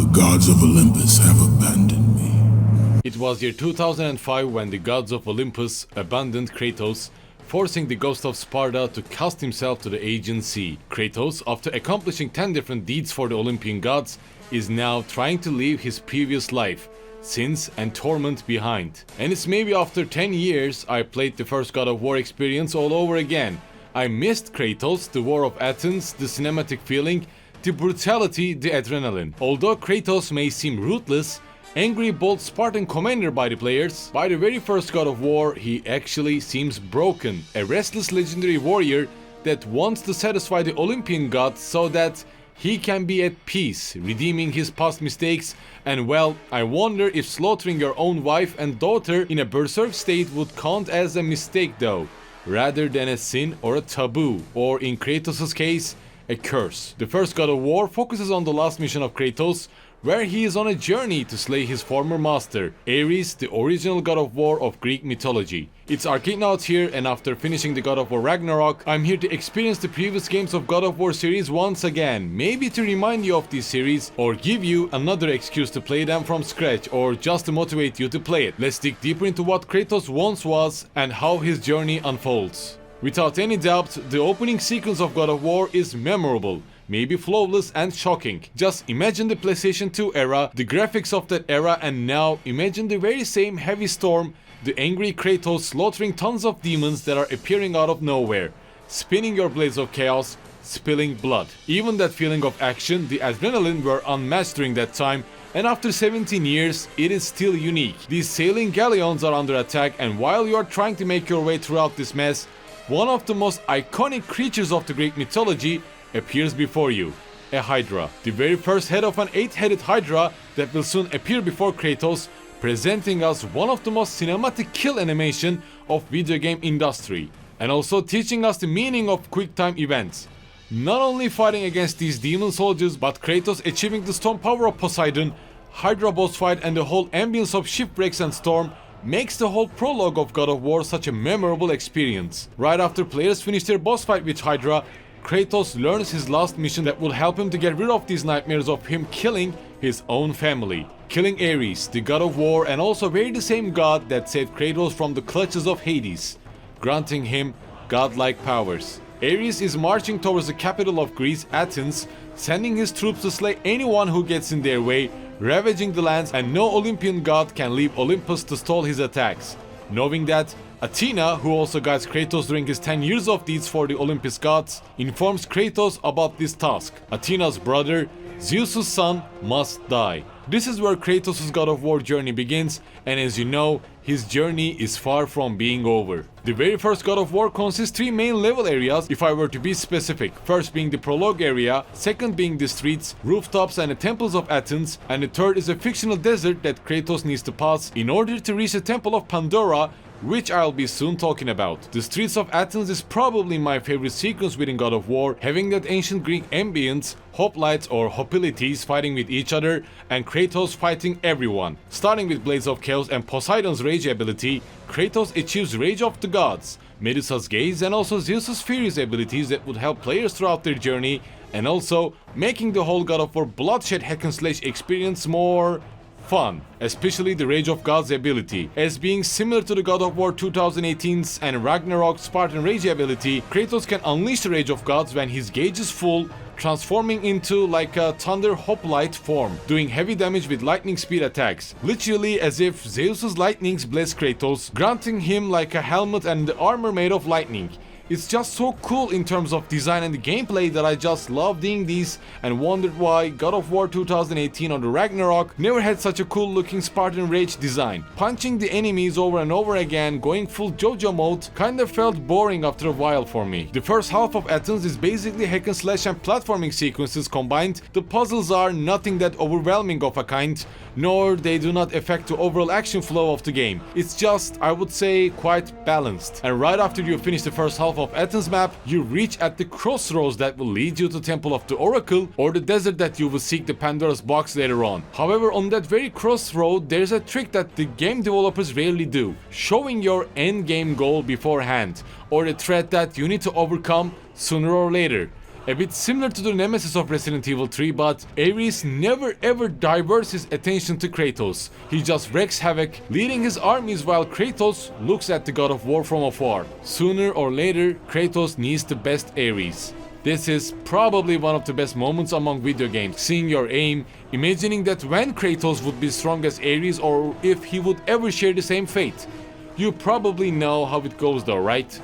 The gods of Olympus have abandoned me. It was year 2005 when the gods of Olympus abandoned Kratos, forcing the Ghost of Sparta to cast himself to the Aegean Sea. Kratos, after accomplishing 10 different deeds for the Olympian gods, is now trying to leave his previous life, sins and torment behind. And it's maybe after 10 years I played the first God of War experience all over again. I missed Kratos, the War of Athens, the cinematic feeling, the brutality, the adrenaline. Although Kratos may seem ruthless, angry, bold Spartan commander by the players, by the very first God of War he actually seems broken, a restless legendary warrior that wants to satisfy the Olympian gods so that he can be at peace, redeeming his past mistakes. And well, I wonder if slaughtering your own wife and daughter in a berserk state would count as a mistake though, rather than a sin or a taboo, or in Kratos' case, a curse. The first God of War focuses on the last mission of Kratos, where he is on a journey to slay his former master, Ares, the original God of War of Greek mythology. It's Arcade out here, and after finishing the God of War Ragnarok, I'm here to experience the previous games of God of War series once again, maybe to remind you of this series, or give you another excuse to play them from scratch, or just to motivate you to play it. Let's dig deeper into what Kratos once was, and how his journey unfolds. Without any doubt, the opening sequence of God of War is memorable, maybe flawless and shocking. Just imagine the PlayStation 2 era, the graphics of that era, and now imagine the very same heavy storm, the angry Kratos slaughtering tons of demons that are appearing out of nowhere, spinning your blades of chaos, spilling blood. Even that feeling of action, the adrenaline, were unmatched during that time, and after 17 years, it is still unique. These sailing galleons are under attack, and while you are trying to make your way throughout this mess, one of the most iconic creatures of the Greek mythology appears before you, a Hydra. The very first head of an 8-headed Hydra that will soon appear before Kratos, presenting us one of the most cinematic kill animation of video game industry, and also teaching us the meaning of quick time events. Not only fighting against these demon soldiers, but Kratos achieving the storm power of Poseidon, Hydra boss fight, and the whole ambience of shipwrecks and storm makes the whole prologue of God of War such a memorable experience. Right after players finish their boss fight with Hydra, Kratos learns his last mission that will help him to get rid of these nightmares of him killing his own family. Killing Ares, the God of War, and also very the same god that saved Kratos from the clutches of Hades, granting him godlike powers. Ares is marching towards the capital of Greece, Athens, sending his troops to slay anyone who gets in their way, ravaging the lands, and no Olympian god can leave Olympus to stall his attacks. Knowing that, Athena, who also guides Kratos during his 10 years of deeds for the Olympus gods, informs Kratos about this task. Athena's brother, Zeus's son, must die. This is where Kratos' God of War journey begins, and as you know, his journey is far from being over. The very first God of War consists 3 main level areas, if I were to be specific. First being the Prologue area, second being the streets, rooftops, and the temples of Athens, and the third is a fictional desert that Kratos needs to pass in order to reach the Temple of Pandora, which I'll be soon talking about. The streets of Athens is probably my favorite sequence within God of War, having that ancient Greek ambience, hoplites or hoplites fighting with each other, and Kratos fighting everyone. Starting with Blades of Chaos and Poseidon's Rage ability, Kratos achieves Rage of the Gods, Medusa's Gaze, and also Zeus's Furious abilities that would help players throughout their journey, and also making the whole God of War bloodshed hack and slash experience more fun, especially the Rage of Gods ability. As being similar to the God of War 2018's and Ragnarok's Spartan Rage ability, Kratos can unleash the Rage of Gods when his gauge is full, transforming into like a thunder hoplite form, doing heavy damage with lightning speed attacks, literally as if Zeus's lightnings bless Kratos, granting him like a helmet and the armor made of lightning. It's just so cool in terms of design and the gameplay that I just love doing these, and wondered why God of War 2018 or the Ragnarok never had such a cool looking Spartan Rage design. Punching the enemies over and over again, going full JoJo mode, kinda felt boring after a while for me. The first half of Athens is basically hack and slash and platforming sequences combined. The puzzles are nothing that overwhelming of a kind, nor they do not affect the overall action flow of the game. It's just, I would say, quite balanced. And right after you finish the first half of Athens map, you reach at the crossroads that will lead you to Temple of the Oracle, or the desert that you will seek the Pandora's box later on. However, on that very crossroad, there's a trick that the game developers rarely do, showing your end game goal beforehand, or a threat that you need to overcome sooner or later. A bit similar to the nemesis of Resident Evil 3, but Ares never ever diverts his attention to Kratos. He just wreaks havoc, leading his armies while Kratos looks at the God of War from afar. Sooner or later, Kratos needs the best Ares. This is probably one of the best moments among video games, seeing your aim, imagining that when Kratos would be strong as Ares or if he would ever share the same fate. You probably know how it goes though, right?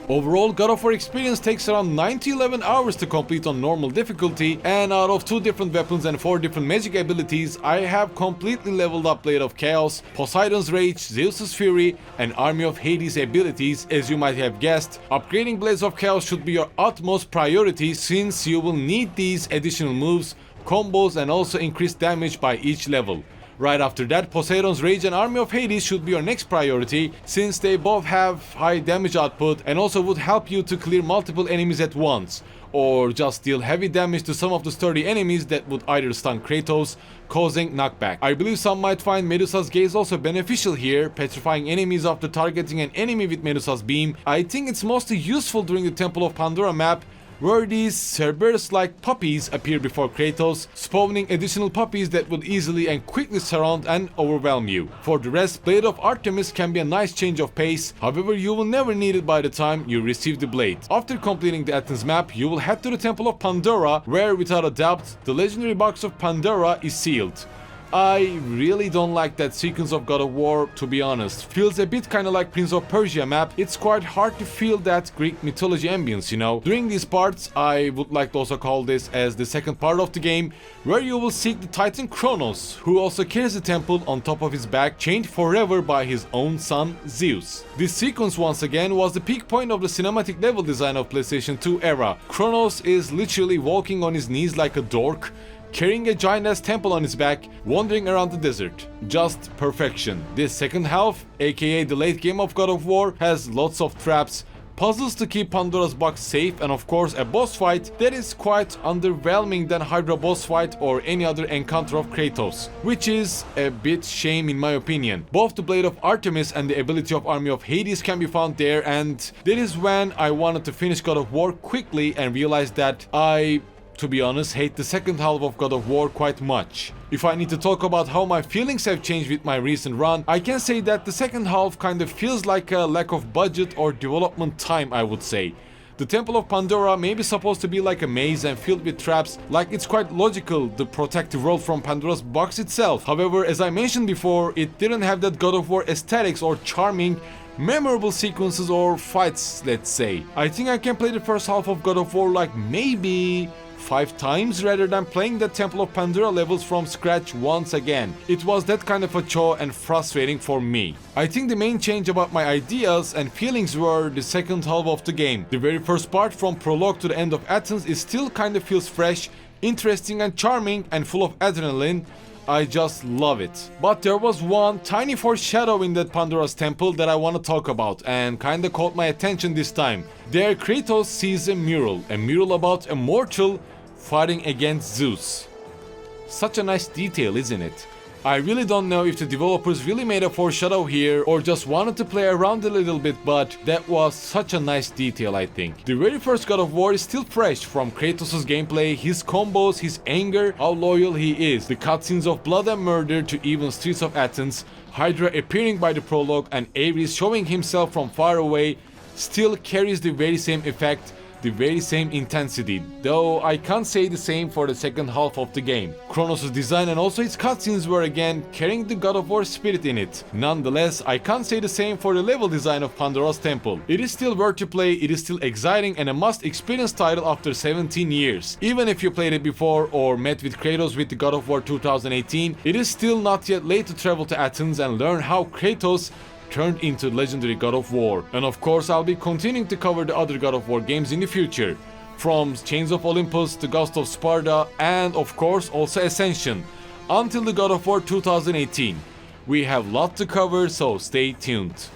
Overall, God of War experience takes around 9 to 11 hours to complete on normal difficulty, and out of 2 different weapons and 4 different magic abilities, I have completely leveled up Blade of Chaos, Poseidon's Rage, Zeus's Fury, and Army of Hades abilities. As you might have guessed, upgrading Blades of Chaos should be your utmost priority since you will need these additional moves, combos, and also increased damage by each level. Right after that, Poseidon's Rage and Army of Hades should be your next priority, since they both have high damage output and also would help you to clear multiple enemies at once, or just deal heavy damage to some of the sturdy enemies that would either stun Kratos, causing knockback. I believe some might find Medusa's Gaze also beneficial here, petrifying enemies after targeting an enemy with Medusa's Beam. I think it's mostly useful during the Temple of Pandora map, where these Cerberus-like puppies appear before Kratos, spawning additional puppies that will easily and quickly surround and overwhelm you. For the rest, Blade of Artemis can be a nice change of pace, however you will never need it by the time you receive the blade. After completing the Athens map, you will head to the Temple of Pandora, where without a doubt, the legendary box of Pandora is sealed. I really don't like that sequence of God of War, to be honest. Feels a bit kinda like Prince of Persia map. It's quite hard to feel that Greek mythology ambience, you know. During these parts, I would like to also call this as the second part of the game, where you will seek the Titan Kronos, who also carries the temple on top of his back, chained forever by his own son, Zeus. This sequence once again was the peak point of the cinematic level design of PlayStation 2 era. Kronos is literally walking on his knees like a dork, carrying a giant-ass temple on his back, wandering around the desert. Just perfection. This second half, aka the late game of God of War, has lots of traps, puzzles to keep Pandora's box safe, and of course a boss fight that is quite underwhelming than Hydra boss fight or any other encounter of Kratos, which is a bit shame in my opinion. Both the Blade of Artemis and the ability of Army of Hades can be found there, and that is when I wanted to finish God of War quickly and realized that I, to be honest, hate the second half of God of War quite much. If I need to talk about how my feelings have changed with my recent run, I can say that the second half kind of feels like a lack of budget or development time, I would say. The Temple of Pandora may be supposed to be like a maze and filled with traps, like it's quite logical to protect the world from Pandora's box itself. However, as I mentioned before, it didn't have that God of War aesthetics or charming, memorable sequences or fights, let's say. I think I can play the first half of God of War like maybe 5 times rather than playing the Temple of Pandora levels from scratch once again. It was that kind of a chore and frustrating for me. I think the main change about my ideas and feelings were the second half of the game. The very first part from Prologue to the end of Athens is still kind of feels fresh, interesting and charming and full of adrenaline. I just love it. But there was one tiny foreshadow in that Pandora's temple that I want to talk about and kinda caught my attention this time. There Kratos sees a mural about a mortal fighting against Zeus. Such a nice detail, isn't it? I really don't know if the developers really made a foreshadow here or just wanted to play around a little bit, but that was such a nice detail, I think. The very first God of War is still fresh from Kratos' gameplay, his combos, his anger, how loyal he is, the cutscenes of blood and murder to even streets of Athens, Hydra appearing by the prologue, and Ares showing himself from far away still carries the very same effect, the very same intensity, though I can't say the same for the second half of the game. Kronos' design and also its cutscenes were again carrying the God of War spirit in it. Nonetheless, I can't say the same for the level design of Pandora's Temple. It is still worth to play, it is still exciting and a must-experience title after 17 years. Even if you played it before or met with Kratos with the God of War 2018, it is still not yet late to travel to Athens and learn how Kratos turned into legendary God of War. And of course I'll be continuing to cover the other God of War games in the future, from Chains of Olympus to Ghost of Sparta and of course also Ascension, until the God of War 2018. We have a lot to cover, so stay tuned.